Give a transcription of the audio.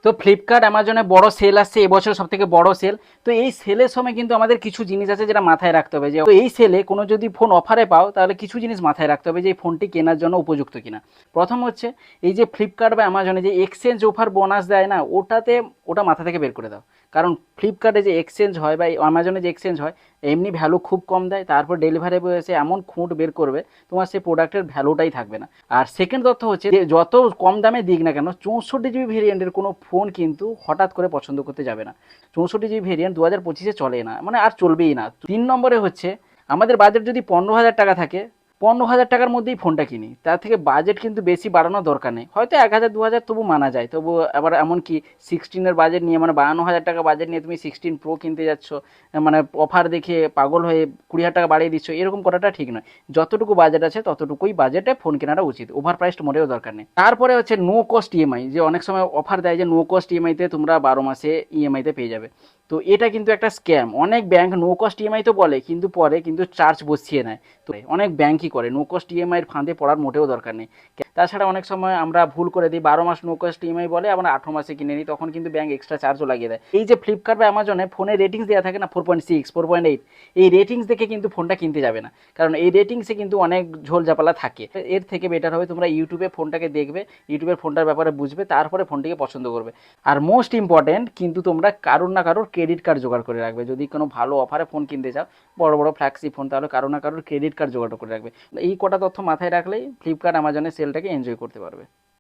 তো ফ্লিপকার্ট অ্যামাজনে বড় সেল আসছে এবছর, সব থেকে বড় সেল। তো এই সেলের সময় কিন্তু আমাদের কিছু জিনিস আছে যেটা মাথায় রাখতে হবে, যে তো এই সেলে কোনো যদি ফোন অফারে পাও তাহলে কিছু জিনিস মাথায় রাখতে হবে যে এই ফোনটি কেনার জন্য উপযুক্ত কিনা। প্রথম হচ্ছে, এই যে ফ্লিপকার্ট বা অ্যামাজনে যে এক্সচেঞ্জ অফার বোনাস দেয় না, ওটা মাথা থেকে বের করে দাও। কারণ ফ্লিপকার্টে যে এক্সচেঞ্জ হয় বা অ্যামাজনে যে এক্সচেঞ্জ হয়, এমনি ভ্যালু খুব কম দেয়, তারপর ডেলিভারি বয় এসে এমন খুঁট বের করবে তোমার সেই প্রোডাক্টের ভ্যালুটাই থাকবে না। আর সেকেন্ড তথ্য হচ্ছে যে যত কম দামে দিক না কেন, 64 জিবি ভেরিয়েন্টের কোনো ফোন কিন্তু হঠাৎ করে পছন্দ করতে যাবে না। 64 জিবি ভেরিয়েন্ট 2025-এ চলে না, মানে আর চলবেই না। 3 নম্বরে হচ্ছে, আমাদের বাজেট যদি 15,000 টাকা থাকে, 15,000 টাকার মধ্যেই ফোনটা কিনি, তার থেকে বাজেট কিন্তু বেশি বাড়ানোর দরকার নেই। হয়তো 1,000 2,000 তবু মানা যায়, তবু আবার এমন কি 16-এর বাজেট নিয়ে, মানে 52,000 টাকা বাজেট নিয়ে তুমি 16 প্রো কিনতে যাচ্ছ, মানে অফার দেখে পাগল হয়ে 20,000 টাকা বাড়িয়ে দিচ্ছ, এরকম করাটা ঠিক নয়। যতটুকু বাজেট আছে ততটুকুই বাজেটে ফোন কেনাটা উচিত, ওভার প্রাইসড মোটেও দরকার নেই। তারপরে হচ্ছে নো কস্ট ইএমআই, যে অনেক সময় অফার দেয় যে নো কস্ট ইএমআইতে তোমরা 12 মাসে ইএমআইতে পেয়ে যাবে। তো এটা কিন্তু একটা স্ক্যাম। অনেক ব্যাংক নো কস্ট ইএমআই তো বলে, কিন্তু পরে কিন্তু চার্জ বসিয়ে নেয়। তো অনেক ব্যাংকই করে, নো কস্ট ইএমআইয়ের ফাঁদে পড়ার মোটেও দরকার নেই। তাছাড়া অনেক সময় আমরা ভুল করে দিই, 12 মাস নো কস্ট ইএমআই বলে, আমরা 18 মাসে কিনে নিই, তখন কিন্তু ব্যাংক এক্সট্রা চার্জও লাগিয়ে দেয়। এই যে ফ্লিপকার্ট বা অ্যামাজনে ফোনের রেটিংস দেওয়া থাকে না, 4.6 4.8, এই রেটিংস দেখে কিন্তু ফোনটা কিনতে যাবে না। কারণ এই রেটিংসে কিন্তু অনেক ঝোল ঝাপালা থাকে। এর থেকে বেটার হবে তোমরা ইউটিউবে ফোনটাকে দেখবে, ইউটিউবের ফোনটার ব্যাপারে বুঝবে, তারপরে ফোনটিকে পছন্দ করবে। আর মোস্ট ইম্পর্টেন্ট, কিন্তু তোমরা কারোর না কারোর ক্রেডিট কার্ড জোগাড় করে রাখবে। যদি কোনো ভালো অফারে ফোন কিনতে চাও, বড় বড় ফ্ল্যাগশিপ ফোন, তাহলে কারো না কারোর ক্রেডিট কার্ড জোগাড় করে রাখবে। এই কটা তথ্য মাথায় রাখলেই ফ্লিপকার্ট অ্যামাজনের সেলটাকে এনজয় করতে পারবে।